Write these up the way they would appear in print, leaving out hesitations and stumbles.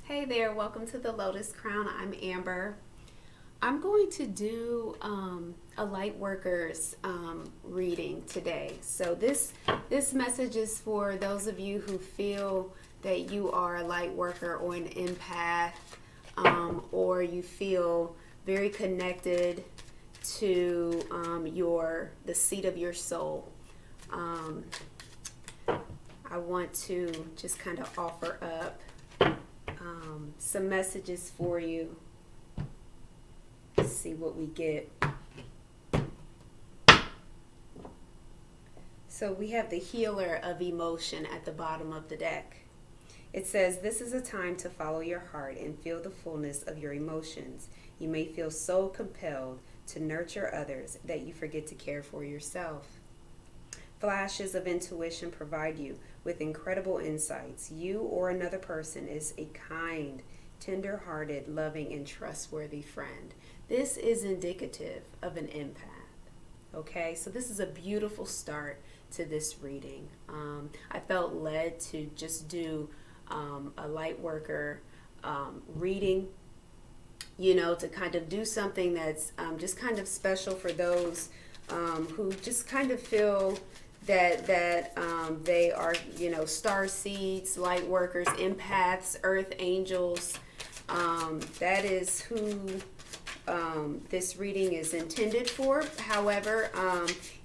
Hey there, welcome to the Lotus Crown. I'm Amber. I'm going to do a Lightworker's reading today. So this message is for those of you who feel that you are a Lightworker or an empath, or you feel very connected to the seat of your soul. I want to just kind of offer up some messages for you. Let's see what we get. So we have the healer of emotion at the bottom of the deck. It says, this is a time to follow your heart and feel the fullness of your emotions. You may feel so compelled to nurture others that you forget to care for yourself. Flashes of intuition provide you with incredible insights. You or another person is a kind, tender-hearted, loving, and trustworthy friend. This is indicative of an empath. Okay, so this is a beautiful start to this reading. I felt led to just do a Lightworker reading, to kind of do something that's just kind of special for those who just kind of feel that they are, starseeds, light workers, empaths, earth angels. That is who this reading is intended for. However,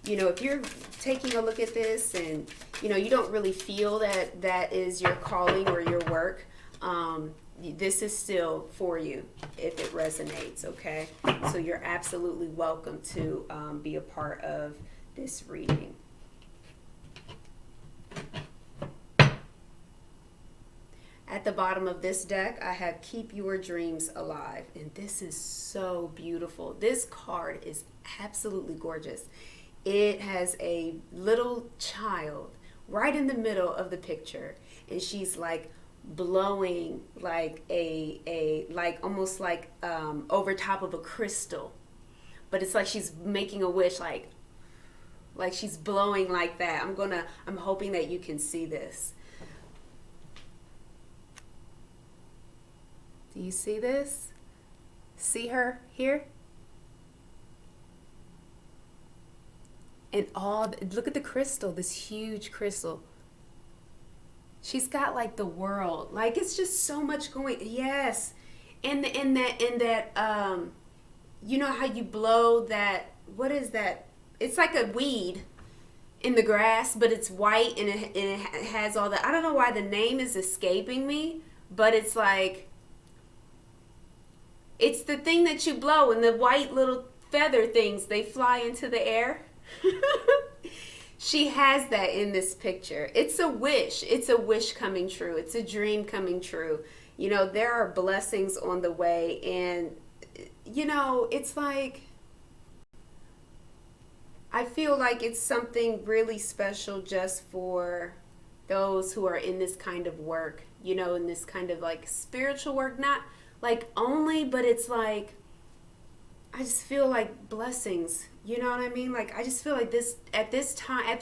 if you're taking a look at this and, you don't really feel that is your calling or your work, this is still for you if it resonates, okay? So you're absolutely welcome to be a part of this reading. At the bottom of this deck, I have Keep Your Dreams Alive. And this is so beautiful. This card is absolutely gorgeous. It has a little child right in the middle of the picture. And she's like blowing like almost like over top of a crystal. But it's like she's making a wish, like she's blowing like that. I'm hoping that you can see this. Do you see this? See her here? And look at the crystal, this huge crystal. She's got like the world. Like it's just so much going. Yes. And that you know how you blow that, what is that? It's like a weed in the grass, but it's white and it has all the, I don't know why the name is escaping me, but it's like, it's the thing that you blow and the white little feather things, they fly into the air. She has that in this picture. It's a wish. It's a wish coming true. It's a dream coming true. There are blessings on the way. And, it's like, I feel like it's something really special just for those who are in this kind of work, in this kind of like spiritual work, not like only, but it's like, I just feel like blessings, you know what I mean? Like, I just feel like this, at this time, at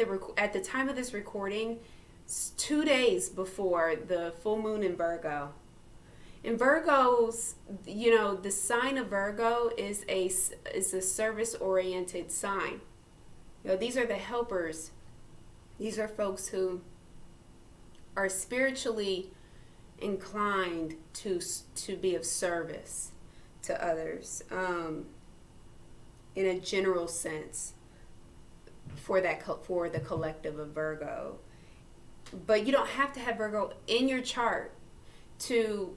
the time of this recording, 2 days before the full moon in Virgo. In Virgos, the sign of Virgo is a service-oriented sign. These are the helpers. These are folks who are spiritually inclined to be of service to others, in a general sense, for the collective of Virgo. But you don't have to have Virgo in your chart to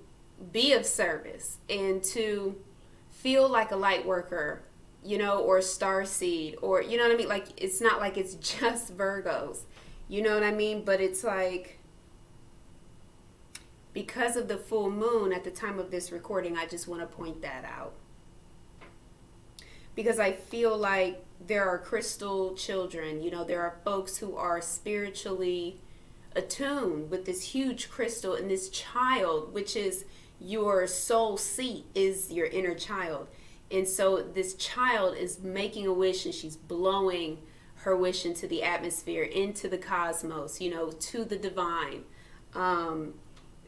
be of service and to feel like a light worker, or starseed, or you know what I mean? Like, it's not like it's just Virgos, you know what I mean? But it's like, because of the full moon at the time of this recording, I just want to point that out. Because I feel like there are crystal children, there are folks who are spiritually attuned with this huge crystal, and this child, which is your soul seat, is your inner child. And so this child is making a wish, and she's blowing her wish into the atmosphere, into the cosmos, to the divine.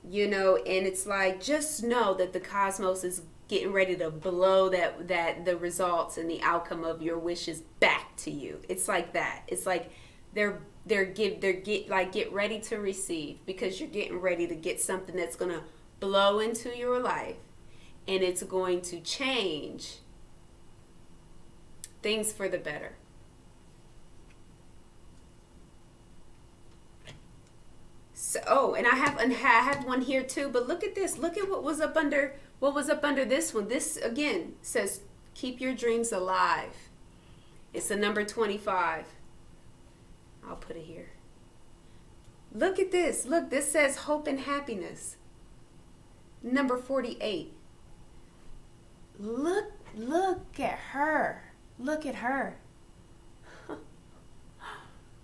you know, and it's like, just know that the cosmos is getting ready to blow that the results and the outcome of your wishes back to you. It's like that. It's like get ready to receive, because you're getting ready to get something that's going to blow into your life, and it's going to change things for the better. So, and I have one here too, but look at this. Look at what was up under this one. This again says keep your dreams alive. It's the number 25. I'll put it here. Look at this. Look, this says hope and happiness. Number 48. Look at her. Look at her.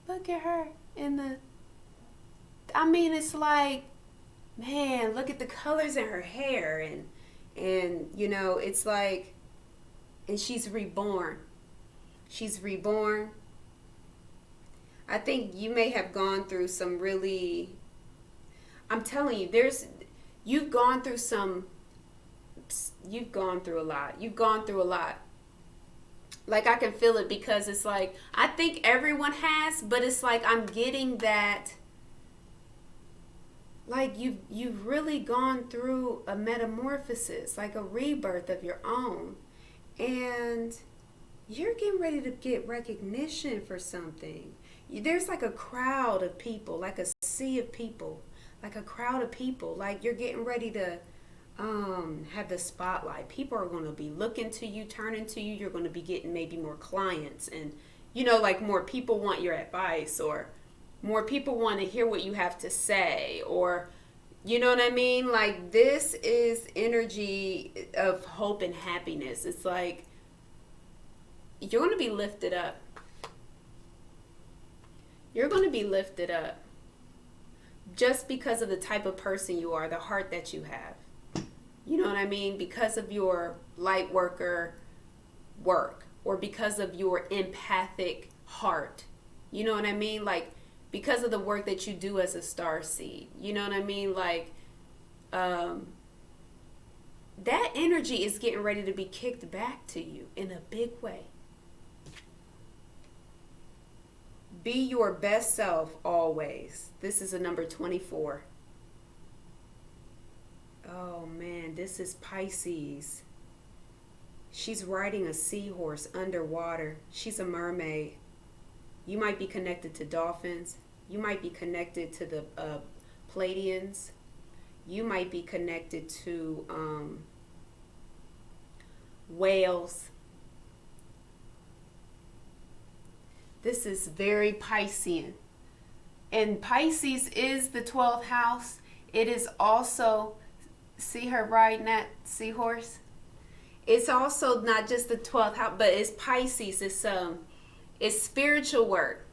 Look at her in the, I mean, it's like, man, look at the colors in her hair, and you know, it's like, and she's reborn. She's reborn. I think you may have gone through some really, I'm telling you, you've gone through a lot. You've gone through a lot. Like, I can feel it, because it's like, I think everyone has, but it's like I'm getting that, like, you've really gone through a metamorphosis, like a rebirth of your own, and you're getting ready to get recognition for something. There's like a crowd of people, like a sea of people, like a crowd of people, like you're getting ready to have the spotlight. People are going to be looking to you, turning to you. You're going to be getting maybe more clients, and you know, like more people want your advice, or more people want to hear what you have to say, or you know what I mean? Like, this is energy of hope and happiness. It's like you're going to be lifted up. You're going to be lifted up just because of the type of person you are, the heart that you have. You know what I mean? Because of your Lightworker work, or because of your empathic heart. You know what I mean? Like, because of the work that you do as a Starseed. You know what I mean? Like, that energy is getting ready to be kicked back to you in a big way. Be your best self always. This is a number 24. Oh man, this is Pisces. She's riding a seahorse underwater. She's a mermaid. You might be connected to dolphins. You might be connected to the Pleiadians. You might be connected to whales. This is very Piscean. And Pisces is the 12th house. It is also, see her riding that seahorse? It's also not just the 12th house, but it's Pisces. It's spiritual work.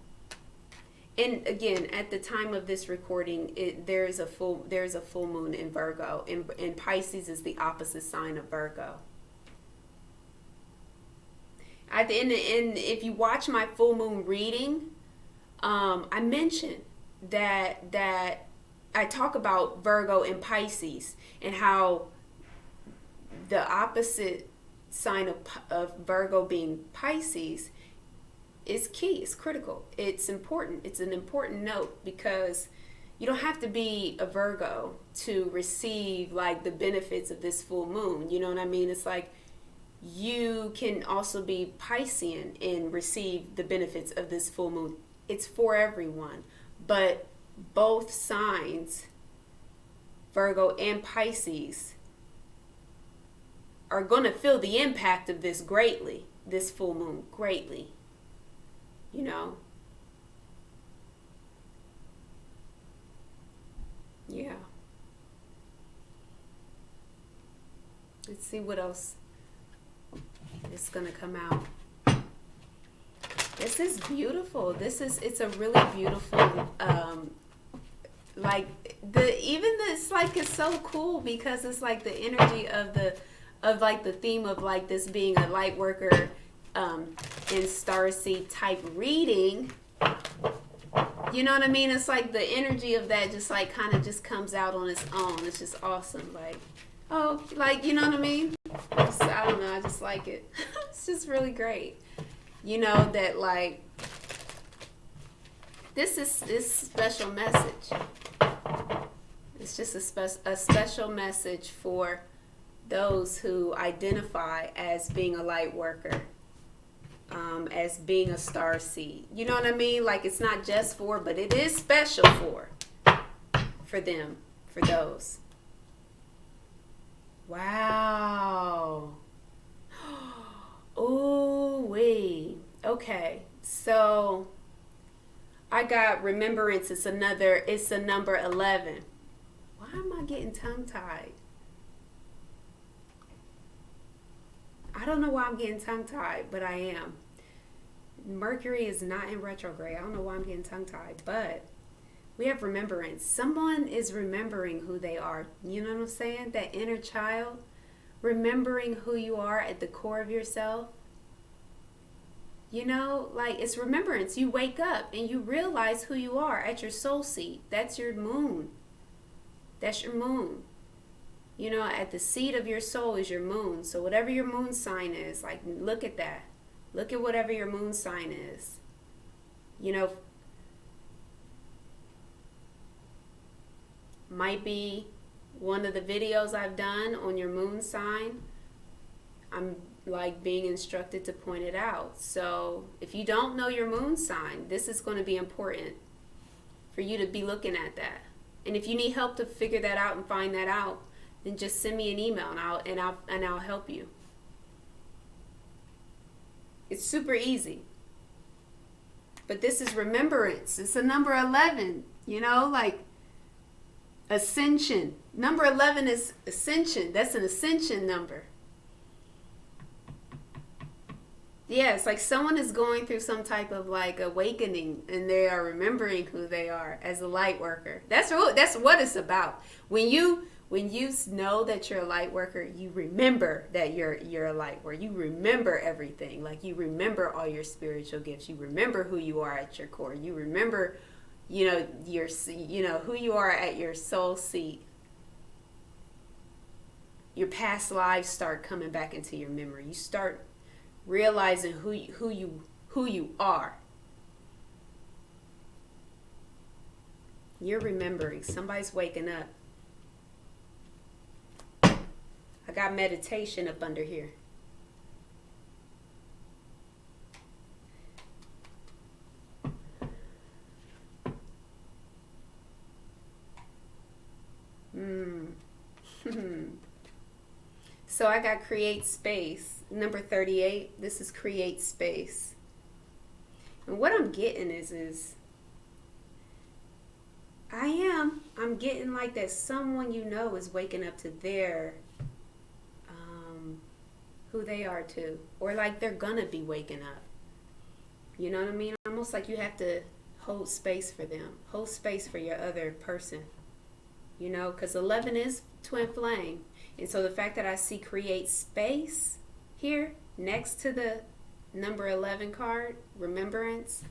And again, at the time of this recording, there is a full moon in Virgo, and Pisces is the opposite sign of Virgo. At the end, if you watch my full moon reading, I mentioned that I talk about Virgo and Pisces, and how the opposite sign of Virgo being Pisces is key. It's critical. It's important. It's an important note, because you don't have to be a Virgo to receive like the benefits of this full moon. You know what I mean? It's like you can also be Piscean and receive the benefits of this full moon. It's for everyone, but both signs, Virgo and Pisces, are going to feel the impact of this greatly, this full moon greatly, you know. Yeah. Let's see what else is going to come out. This is beautiful. It's a really beautiful, it's like, it's so cool, because it's like the energy of the theme of like this being a light worker in Starseed type reading. You know what I mean? It's like the energy of that just like kind of just comes out on its own. It's just awesome. Like, oh, like, you know what I mean? I don't know. I just like it. It's just really great. You know, that like, this special message. It's just a special message for those who identify as being a light worker. As being a starseed. You know what I mean? Like, it's not just for, but it is special for them, for those. Wow. Ooh wee. Okay, so I got remembrance. It's a number 11. Why am I getting tongue-tied? I don't know why I'm getting tongue-tied, but I am. Mercury is not in retrograde. I don't know why I'm getting tongue-tied, but we have remembrance. Someone is remembering who they are. You know what I'm saying? That inner child, remembering who you are at the core of yourself. You know, like, it's remembrance. You wake up and you realize who you are at your soul seat. That's your moon. That's your moon. You know, at the seat of your soul is your moon. So whatever your moon sign is, like, look at that. Look at whatever your moon sign is. You know, might be one of the videos I've done on your moon sign. I'm like being instructed to point it out. So if you don't know your moon sign, this is going to be important for you to be looking at that. And if you need help to figure that out and find that out, then just send me an email and I'll help you. It's super easy. But this is remembrance. It's a number 11, you know, like Ascension. Number 11 is Ascension. That's an Ascension number. Yeah, it's like someone is going through some type of like awakening and they are remembering who they are as a light worker. That's what it's about. When you know that you're a light worker, you remember that you're a light worker. You remember everything. Like, you remember all your spiritual gifts. You remember who you are at your core. You remember, you know, who you are at your soul seat. Your past lives start coming back into your memory. You start realizing who you are. You're remembering. Somebody's waking up. I got meditation up under here. So I got create space. Number 38. This is create space. And what I'm getting is I'm getting like that someone you know is waking up to their who they are too, or like they're gonna be waking up. You know what I mean? Almost like you have to hold space for them, hold space for your other person. You know, because 11 is twin flame, and so the fact that I see create space here next to the number 11 card, remembrance.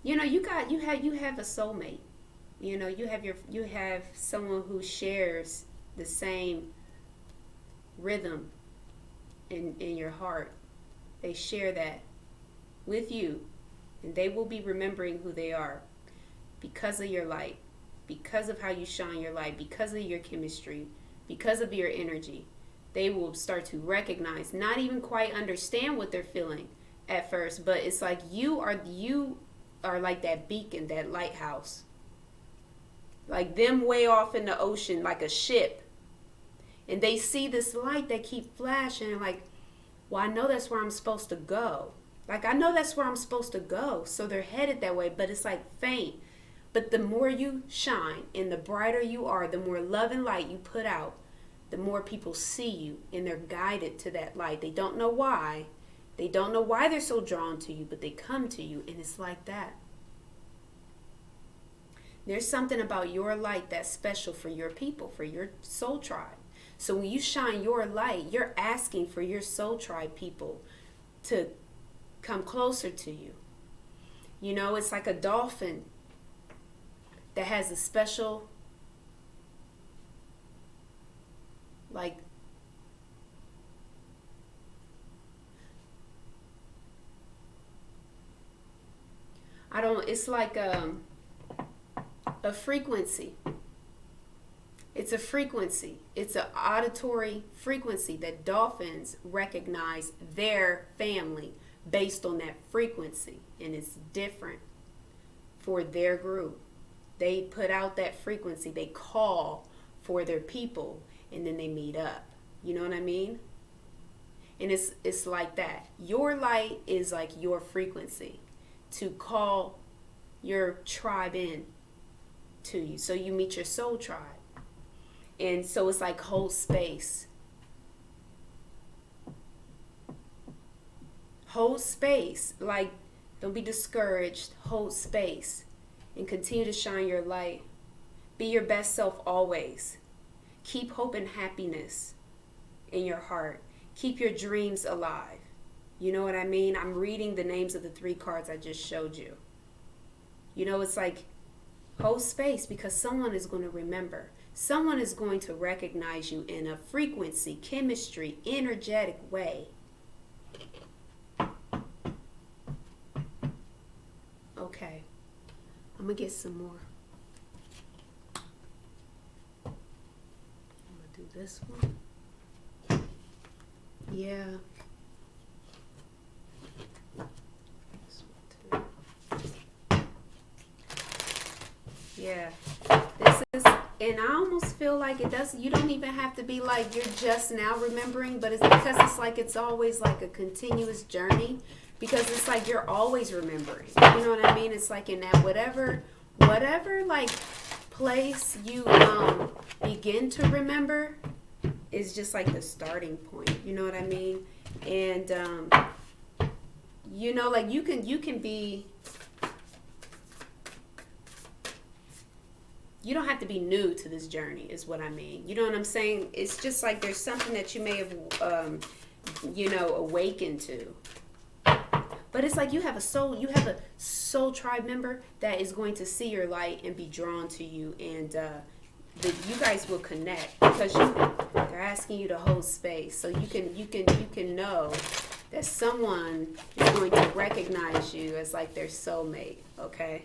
You know, you have a soulmate. You know, you have someone who shares the same rhythm in your heart. They share that with you, and they will be remembering who they are because of your light, because of how you shine your light, because of your chemistry, because of your energy. They will start to recognize, not even quite understand what they're feeling at first, but it's like you are like that beacon, that lighthouse, like them way off in the ocean, like a ship. And they see this light that keep flashing, like, well, I know that's where I'm supposed to go. Like, I know that's where I'm supposed to go. So they're headed that way, but it's like faint. But the more you shine and the brighter you are, the more love and light you put out, the more people see you and they're guided to that light. They don't know why. They don't know why they're so drawn to you, but they come to you, and it's like that. There's something about your light that's special for your people, for your soul tribe. So when you shine your light, you're asking for your soul tribe people to come closer to you. You know, it's like a dolphin that has a special, like, it's like a frequency. It's a frequency. It's an auditory frequency that dolphins recognize their family based on that frequency. And it's different for their group. They put out that frequency. They call for their people and then they meet up. You know what I mean? And it's like that. Your light is like your frequency to call your tribe in to you. So you meet your soul tribe. And so it's like hold space. Hold space. Like, don't be discouraged. Hold space. And continue to shine your light. Be your best self always. Keep hope and happiness in your heart. Keep your dreams alive. You know what I mean? I'm reading the names of the 3 cards I just showed you. You know, it's like hold space because someone is going to remember. Someone is going to recognize you in a frequency, chemistry, energetic way. Okay. I'm going to get some more. I'm going to do this one. Yeah. This one too. Yeah. This is, and I almost feel like it does, you don't even have to be like you're just now remembering, but it's because it's like it's always like a continuous journey. Because it's like you're always remembering. You know what I mean? It's like in that whatever like place you begin to remember is just like the starting point. You know what I mean? And you know, like you can be, you don't have to be new to this journey is what I mean. You know what I'm saying? It's just like there's something that you may have you know, awakened to. But it's like you have a soul tribe member that is going to see your light and be drawn to you, and you guys will connect because they're asking you to hold space, so you can know that someone is going to recognize you as like their soulmate. Okay,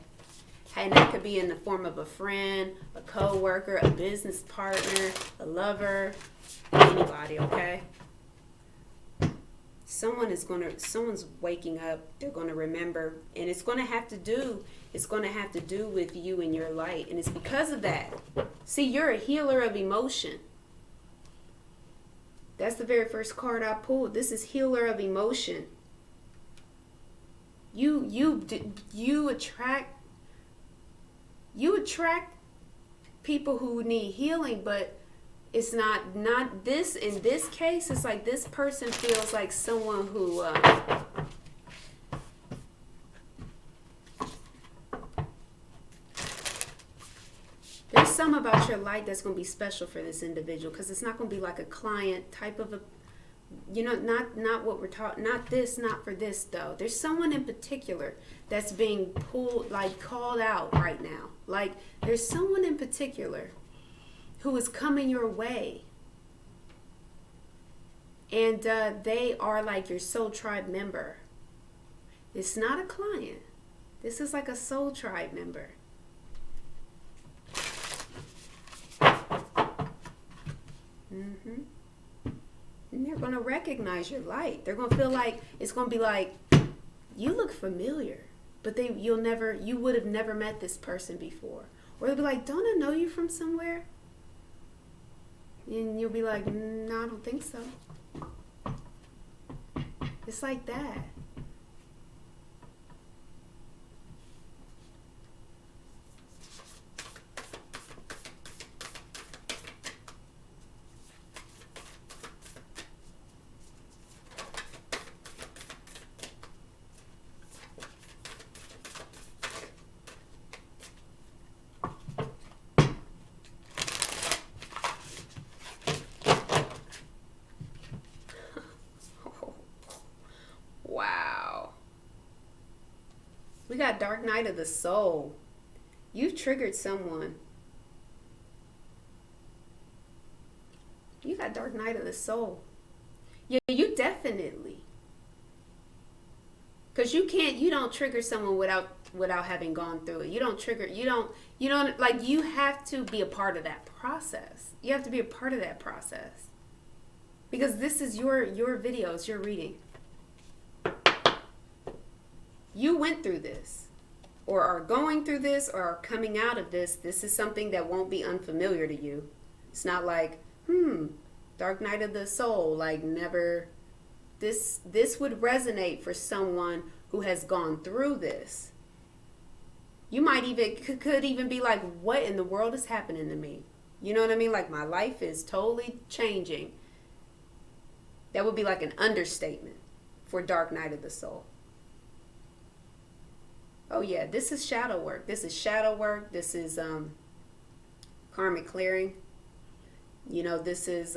and that could be in the form of a friend, a co-worker, a business partner, a lover, anybody. Okay. Someone's waking up, they're going to remember, and it's going to have to do with you and your light. And it's because of that. See, you're a healer of emotion. That's the very first card I pulled. This is healer of emotion. You attract people who need healing, but it's not this. In this case, it's like this person feels like someone who there's some about your light that's going to be special for this individual, because it's not going to be like a client type of a, you know, not what we're talking, not for this though. There's someone in particular that's being pulled, like called out right now. Like there's someone in particular who is coming your way, and they are like your soul tribe member. It's not a client. This is like a soul tribe member. And they're going to recognize your light. They're going to feel like, it's going to be like, you look familiar, but you would have never met this person before. Or they'll be like, don't I know you from somewhere? And you'll be like, no, I don't think so. It's like that. Wow. got Dark Night of the Soul. You've triggered someone. You got Dark Night of the Soul. Yeah, you definitely. Because you don't trigger someone without having gone through it. You don't, like, you have to be a part of that process. You have to be a part of that process. Because this is your video, it's your reading. You went through this, or are going through this, or are coming out of this. This is something that won't be unfamiliar to you. It's not like, Dark Night of the Soul, like never. This would resonate for someone who has gone through this. You might even could even be like, what in the world is happening to me? You know what I mean? Like, my life is totally changing. That would be like an understatement for Dark Night of the Soul. Oh yeah, this is shadow work. This is shadow work. This is karmic clearing. You know, this is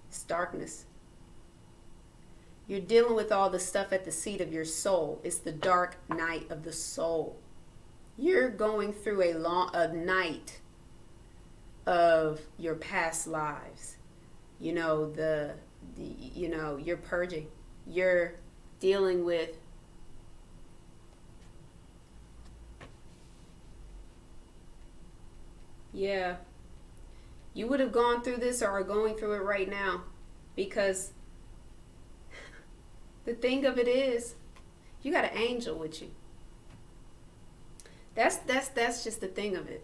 it's darkness. You're dealing with all the stuff at the seat of your soul. It's the dark night of the soul. You're going through a night of your past lives. You know, you're purging. You're dealing with yeah. You would have gone through this or are going through it right now, because the thing of it is, you got an angel with you. That's just the thing of it.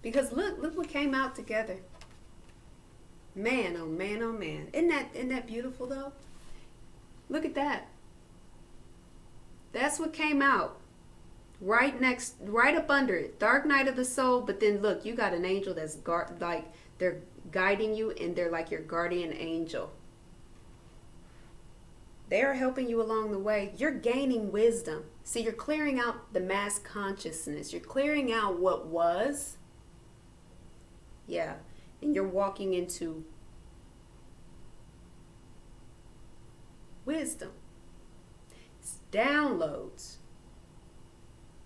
Because look what came out together. Man, oh man, oh man. Isn't that beautiful though? Look at that. That's what came out. Right up under it. Dark Night of the Soul, but then look, you got an angel that's they're guiding you, and they're like your guardian angel. They are helping you along the way. You're gaining wisdom. See, you're clearing out the mass consciousness. You're clearing out what was. Yeah. And you're walking into wisdom. It's downloads.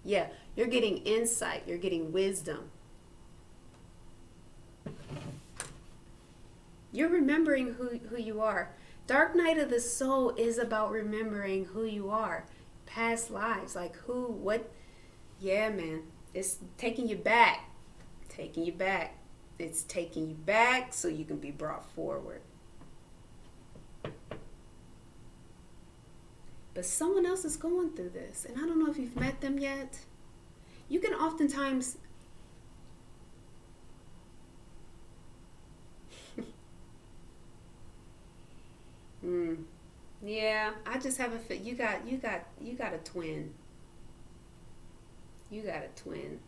Yeah, you're getting insight. You're getting wisdom. You're remembering who you are. Dark Night of the Soul is about remembering who you are. Past lives. Like who, what. Yeah, man. It's taking you back. Taking you back. It's taking you back so you can be brought forward. But someone else is going through this. And I don't know if you've met them yet. You can oftentimes... Yeah, I just have a fit. You got a twin. You got a twin.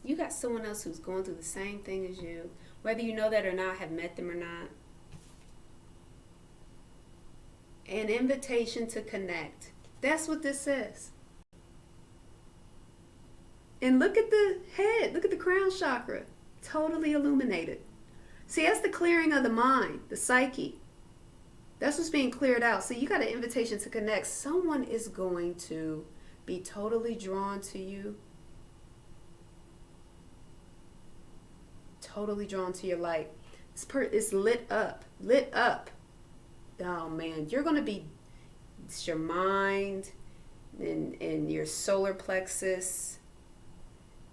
You got someone else who's going through the same thing as you. Whether you know that or not, have met them or not. An invitation to connect. That's what this says. And look at the head. Look at the crown chakra. Totally illuminated. See, that's the clearing of the mind, the psyche. That's what's being cleared out. So you got an invitation to connect. Someone is going to be totally drawn to you. Totally drawn to your light. It's lit up. Lit up. Oh man, you're going to be, it's your mind and your solar plexus.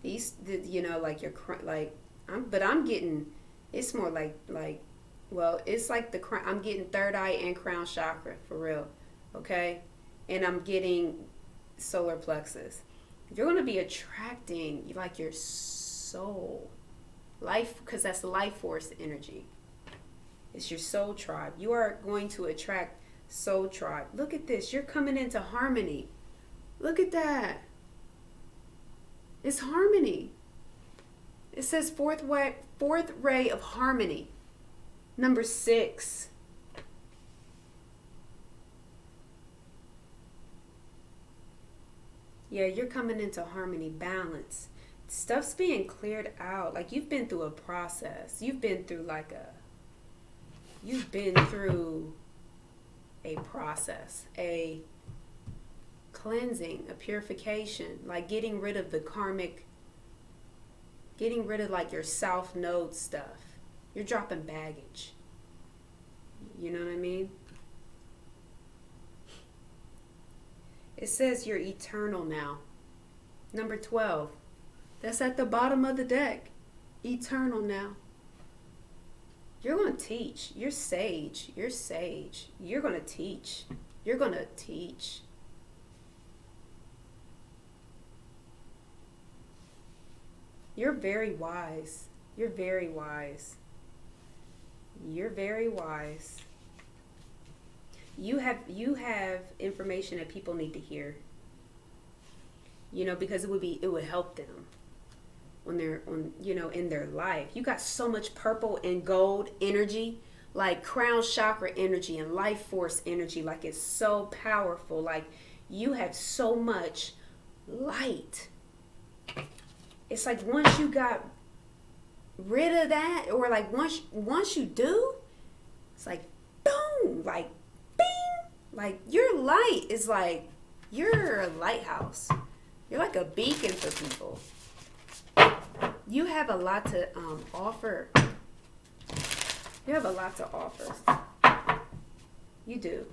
These, you know, like your, like, I'm getting, it's more like, well, it's like I'm getting third eye and crown chakra for real. Okay. And I'm getting solar plexus. You're going to be attracting like your soul life, because that's life force energy. It's your soul tribe. You are going to attract soul tribe. Look at this. You're coming into harmony. Look at that. It's harmony. It says fourth ray of harmony. Number 6. Yeah, you're coming into harmony, balance. Stuff's being cleared out. Like you've been through a process. You've been through a process. cleansing, a purification, like getting rid of the karmic, getting rid of like your south node stuff. You're dropping baggage. You know what I mean? It says you're eternal now. Number 12. That's at the bottom of the deck. Eternal now. You're going to teach. You're sage. You're sage. You're going to teach. You're going to teach. You're very wise. You're very wise. You're very wise. You have information that people need to hear. You know, because it would help them when they're in their life. You got so much purple and gold energy, like crown chakra energy and life force energy, like it's so powerful. Like you have so much light. It's like once you got rid of that, or like once you do, it's like boom, like bing, like your light is like you're a lighthouse. You're like a beacon for people. You have a lot to offer. You have a lot to offer. You do.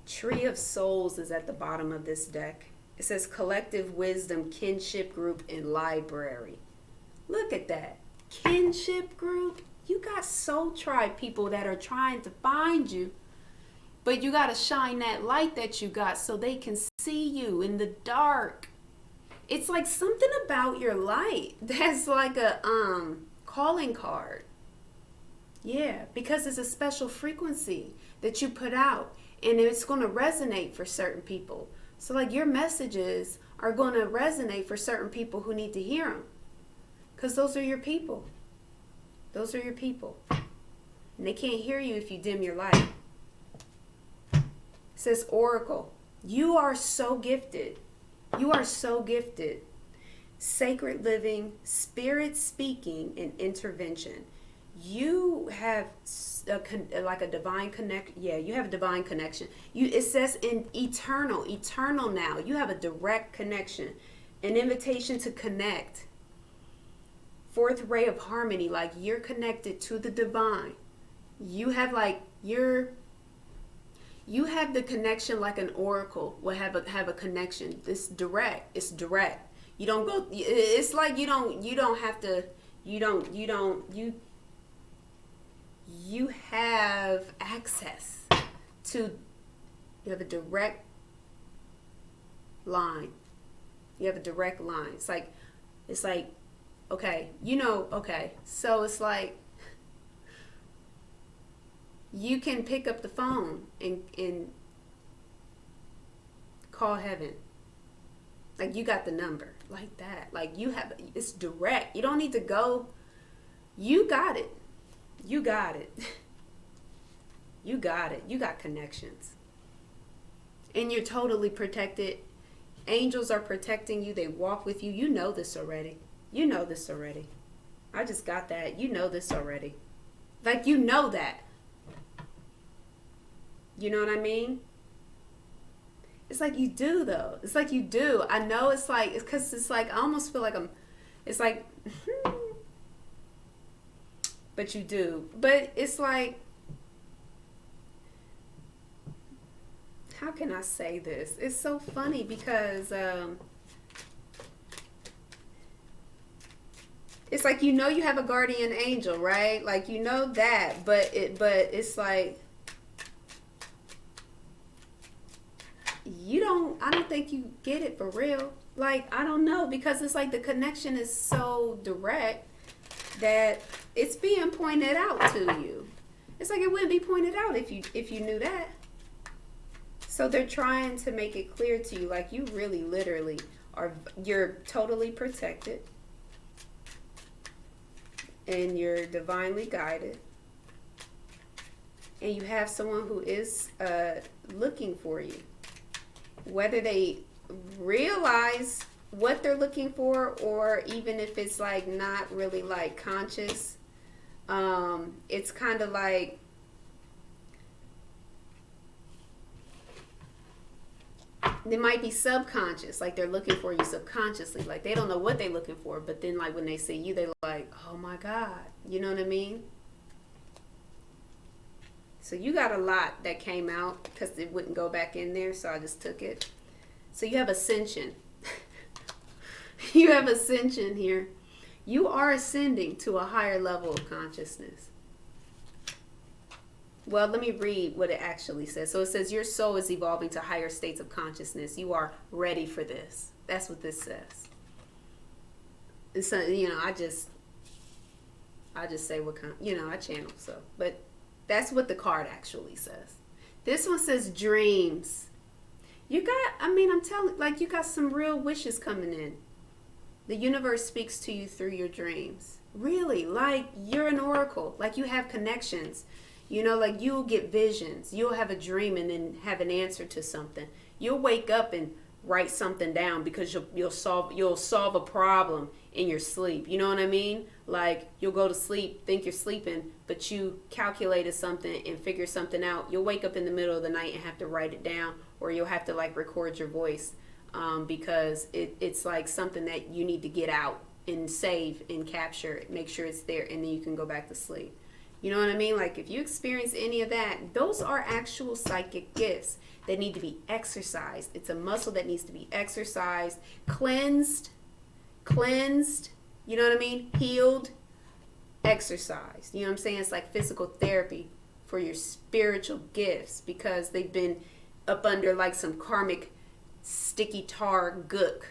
Tree of Souls is at the bottom of this deck. It says collective wisdom, kinship group, and library. Look at that. Kinship group. You got soul tribe people that are trying to find you. But you got to shine that light that you got so they can see you in the dark. It's like something about your light that's like a calling card. Yeah, because it's a special frequency that you put out. And it's going to resonate for certain people. So like your messages are going to resonate for certain people who need to hear them. Because those are your people. Those are your people. And they can't hear you if you dim your light. It says Oracle. You are so gifted. You are so gifted. Sacred living, spirit speaking, and intervention. You have like a divine connect. Yeah, you have a divine connection. It says in eternal now. You have a direct connection, an invitation to connect. Fourth ray of harmony, like you're connected to the divine. You have like you have the connection like an oracle will have a connection. It's direct. It's direct. You don't go. It's like you don't have to. You have access to, you have a direct line. You have a direct line. It's like, okay, okay. So it's like, you can pick up the phone and call heaven. Like you got the number like that. Like it's direct. You don't need to go. You got it. You got it. You got it. You got connections. And you're totally protected. Angels are protecting you. They walk with you. You know this already. You know this already. I just got that. You know this already. Like you know that. You know what I mean? It's like you do though. It's like you do. I know it's because it's like I almost feel like it's like but you do. But it's like, how can I say this? It's so funny because it's like you have a guardian angel, right? Like you know that, but it's like I don't think you get it for real. Like I don't know, because it's like the connection is so direct that it's being pointed out to you. It's like it wouldn't be pointed out if you knew that. So they're trying to make it clear to you, like you really literally you're totally protected and you're divinely guided, and you have someone who is looking for you, whether they realize what they're looking for, or even if it's like not really like conscious, It's kind of like, they might be subconscious, like they're looking for you subconsciously, like they don't know what they're looking for, but then like when they see you, they're like, oh my God, you know what I mean? So you got a lot that came out because it wouldn't go back in there, so I just took it. So you have Ascension. You have Ascension here. You are ascending to a higher level of consciousness. Well, let me read what it actually says. So it says your soul is evolving to higher states of consciousness. You are ready for this. That's what this says. And so, you know, I just say what kind, you know, I channel. So, but that's what the card actually says. This one says dreams. You got, I mean, I'm telling, like, you got some real wishes coming in. The universe speaks to you through your dreams. Really, like you're an oracle, like you have connections. You know, like you'll get visions. You'll have a dream and then have an answer to something. You'll wake up and write something down because you'll solve a problem in your sleep. You know what I mean? Like you'll go to sleep, think you're sleeping, but you calculated something and figure something out. You'll wake up in the middle of the night and have to write it down, or you'll have to like record your voice because it's like something that you need to get out and save and capture, make sure it's there, and then you can go back to sleep. You know what I mean? Like if you experience any of that, those are actual psychic gifts that need to be exercised. It's a muscle that needs to be exercised, cleansed, you know what I mean? Healed, exercised. You know what I'm saying? It's like physical therapy for your spiritual gifts because they've been up under like some karmic sticky tar gook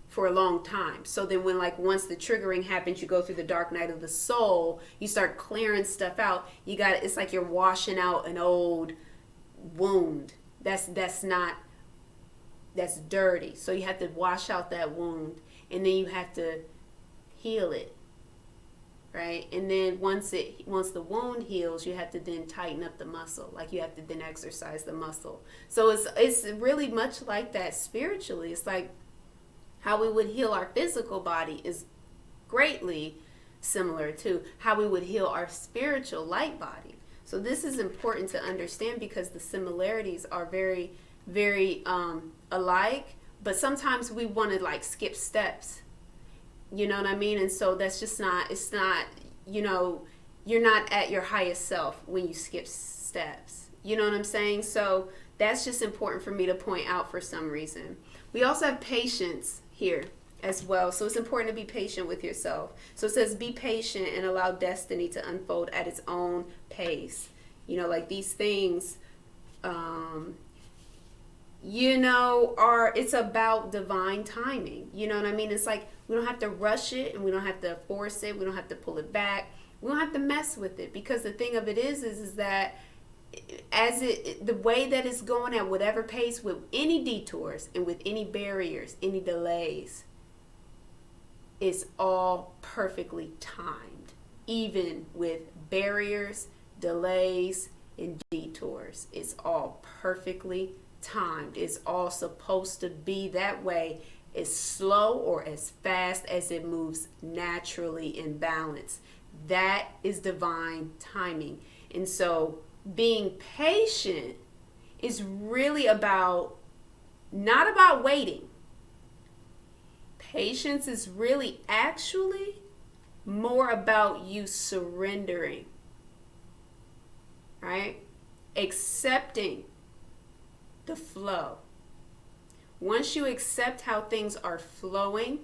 for a long time. So then when like once the triggering happens, you go through the dark night of the soul, you start clearing stuff out. You got, it's like you're washing out an old wound. That's dirty. So you have to wash out that wound and then you have to heal it. Right? And then once the wound heals, you have to then tighten up the muscle. Like you have to then exercise the muscle. So it's really much like that spiritually. It's like how we would heal our physical body is greatly similar to how we would heal our spiritual light body. So this is important to understand because the similarities are very, very alike, but sometimes we want to like skip steps. You know what I mean? And so that's just not, it's not, you know, you're not at your highest self when you skip steps. You know what I'm saying? So that's just important for me to point out for some reason. We also have patience here as well. So it's important to be patient with yourself. So it says be patient and allow destiny to unfold at its own pace. You know, like these things, you know, it's about divine timing. You know what I mean? It's like we don't have to rush it and we don't have to force it. We don't have to pull it back. We don't have to mess with it because the thing of it is that the way that it's going at whatever pace, with any detours and with any barriers, any delays, it's all perfectly timed. Even with barriers, delays, and detours, it's all perfectly timed. It's all supposed to be that way, as slow or as fast as it moves naturally in balance. That is divine timing. And so being patient is really about, not about waiting. Patience is really actually more about you surrendering, right? Accepting the flow. Once you accept how things are flowing,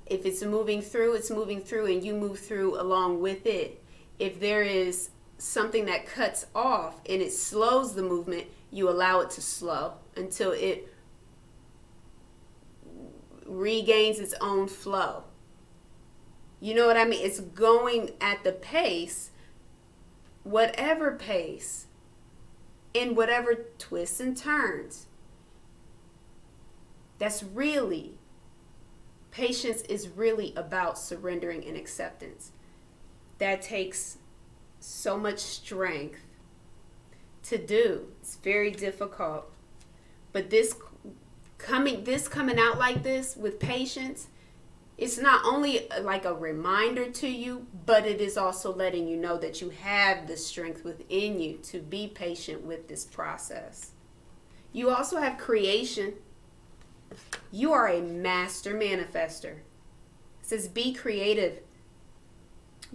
if it's moving through, it's moving through and you move through along with it. If there is something that cuts off and it slows the movement, you allow it to slow until it regains its own flow. You know what I mean? It's going at the pace, whatever pace, in whatever twists and turns. That's really, patience is really about surrendering and acceptance. That takes so much strength to do. It's very difficult. But this coming out like this with patience it's not only like a reminder to you, but it is also letting you know that you have the strength within you to be patient with this process. You also have creation. You are a master manifester. It says be creative.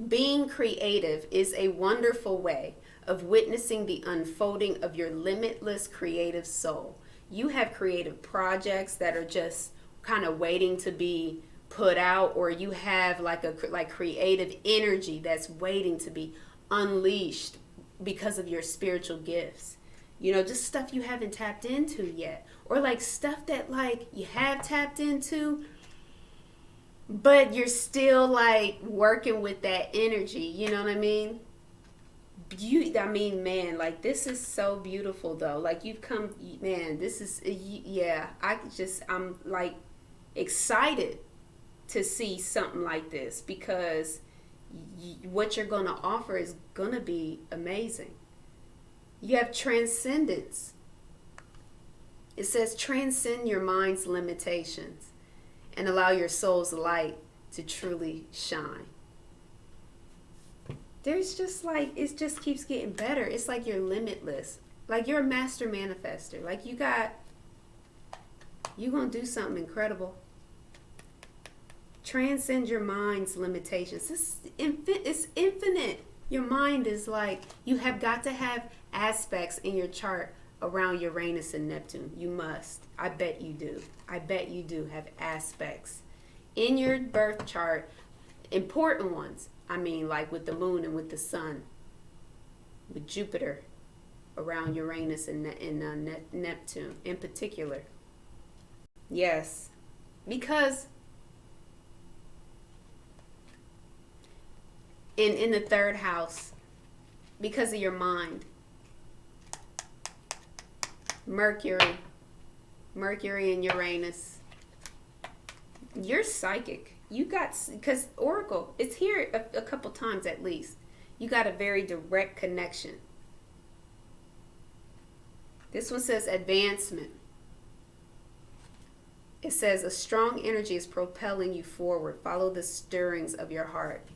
Being creative is a wonderful way of witnessing the unfolding of your limitless creative soul. You have creative projects that are just kind of waiting to be put out, or you have like creative energy that's waiting to be unleashed because of your spiritual gifts. You know, just stuff you haven't tapped into yet, or like stuff that like you have tapped into, but you're still like working with that energy. You know what I mean? Man, like this is so beautiful though. Like you've come, man, this is, yeah, I'm like excited to see something like this, because what you're going to offer is going to be amazing. You have transcendence. It says transcend your mind's limitations and allow your soul's light to truly shine. There's just like, it just keeps getting better. It's like you're limitless. Like you're a master manifester. Like you're going to do something incredible. Transcend your mind's limitations. It's infinite. Your mind is like, you have got to have aspects in your chart around Uranus and Neptune. You must. I bet you do. I bet you do have aspects in your birth chart. Important ones. I mean, like with the moon and with the sun. With Jupiter around Uranus and Neptune in particular. Yes. Because in the third house, because of your mind, Mercury and Uranus, you're psychic. You got, because Oracle, it's here a couple times at least. You got a very direct connection. This one says advancement. It says a strong energy is propelling you forward. Follow the stirrings of your heart.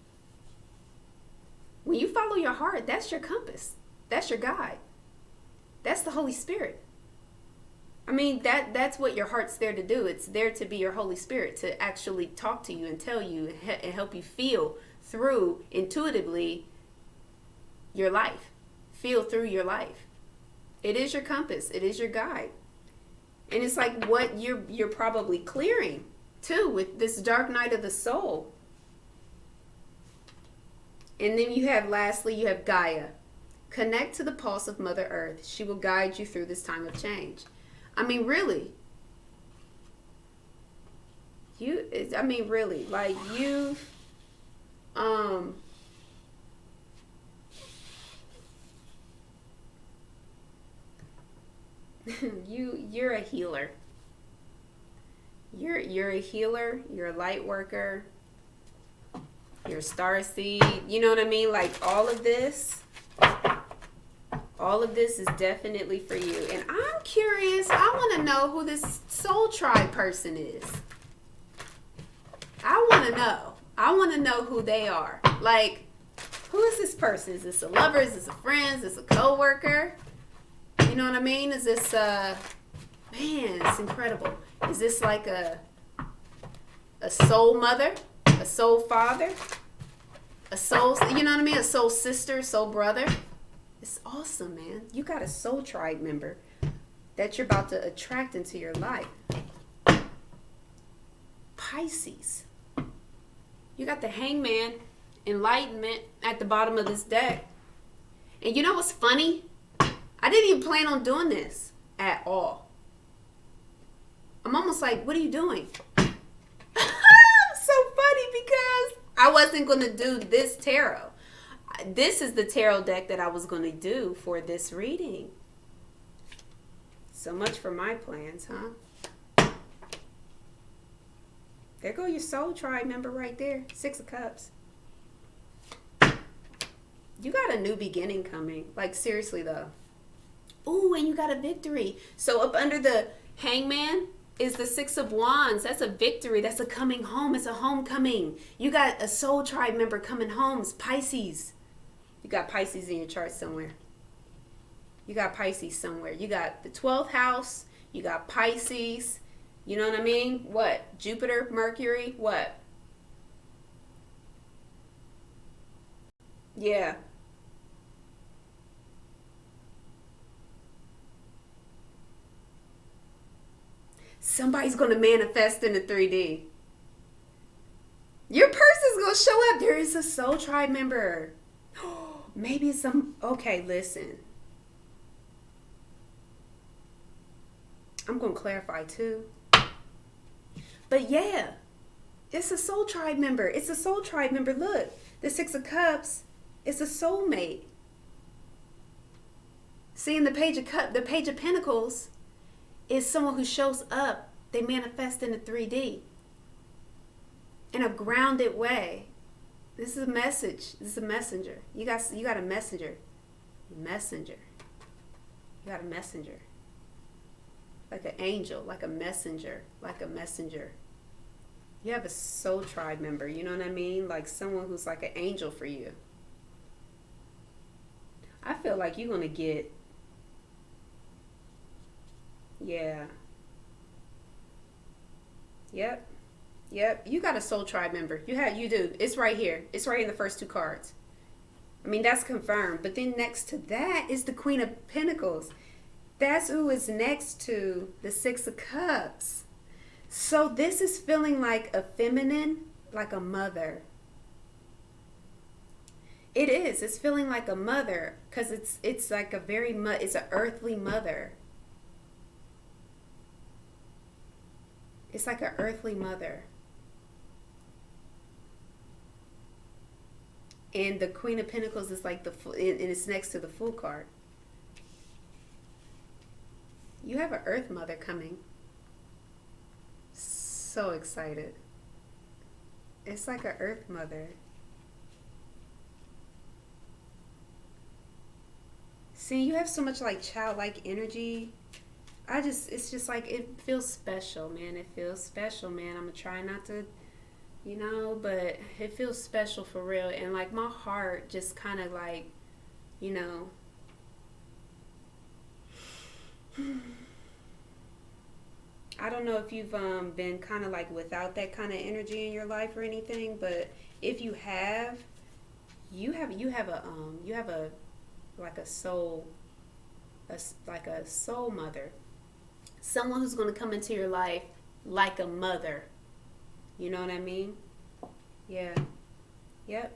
When you follow your heart, that's your compass. That's your guide. That's the Holy Spirit. I mean, that's what your heart's there to do. It's there to be your Holy Spirit, to actually talk to you and tell you and help you feel through intuitively your life. Feel through your life. It is your compass. It is your guide. And it's like what you're probably clearing too with this dark night of the soul. And then you have, lastly, you have Gaia. Connect to the pulse of Mother Earth. She will guide you through this time of change. I mean, really. Really, like you're a healer. You're a healer. You're a light worker. Your starseed, you know what I mean? Like all of this is definitely for you. And I'm curious, I want to know who this soul tribe person is. I want to know who they are. Like, who is this person? Is this a lover? Is this a friend? Is this a co-worker? You know what I mean? Is this man, it's incredible. Is this like a soul mother? A soul father, a soul, you know what I mean? A soul sister, soul brother. It's awesome, man. You got a soul tribe member that you're about to attract into your life. Pisces. You got the Hangman, Enlightenment at the bottom of this deck. And you know what's funny? I didn't even plan on doing this at all. I'm almost like, what are you doing? So funny because I wasn't going to do this tarot. This is the tarot deck that I was going to do for this reading. So much for my plans, huh? There go your soul tribe member right there. 6 of Cups. You got a new beginning coming. Like, seriously, though. Ooh, and you got a victory. So up under the Hangman, is the Six of Wands. That's a victory. That's a coming home. It's a homecoming. You got a soul tribe member coming home. It's Pisces. You got Pisces in your chart somewhere. You got Pisces somewhere. You got the 12th house. You got Pisces. You know what I mean? What? Jupiter, Mercury, what? Yeah. Somebody's going to manifest in the 3D. Your person's going to show up. There is a soul tribe member. Maybe it's some... Okay, listen. I'm going to clarify too. But yeah, it's a soul tribe member. It's a soul tribe member. Look, the Six of Cups is a soulmate. See, in the Page of Pentacles is someone who shows up. They manifest in the 3D in a grounded way. This is a message. This is a messenger. You got a messenger. Messenger. You got a messenger. Like an angel, like a messenger, like a messenger. You have a soul tribe member, you know what I mean? Like someone who's like an angel for you. I feel like you're going to get... Yeah. Yep. You got a soul tribe member. You do. It's right here. It's right in the first two cards. I mean, that's confirmed. But then next to that is the Queen of Pentacles. That's who is next to the Six of Cups. So this is feeling like a feminine, like a mother. It is. It's feeling like a mother because it's like a very it's an earthly mother. It's like an earthly mother. And the Queen of Pentacles is like and it's next to the Fool card. You have an Earth Mother coming. So excited. It's like an Earth Mother. See, you have so much like childlike energy. It's just like, it feels special, man. It feels special, man. I'm gonna try not to, but it feels special for real. And like my heart just kind of like, I don't know if you've been kind of like without that kind of energy in your life or anything, but if you have, you have a like a soul mother, someone who's going to come into your life like a mother. You know what I mean? Yeah. Yep.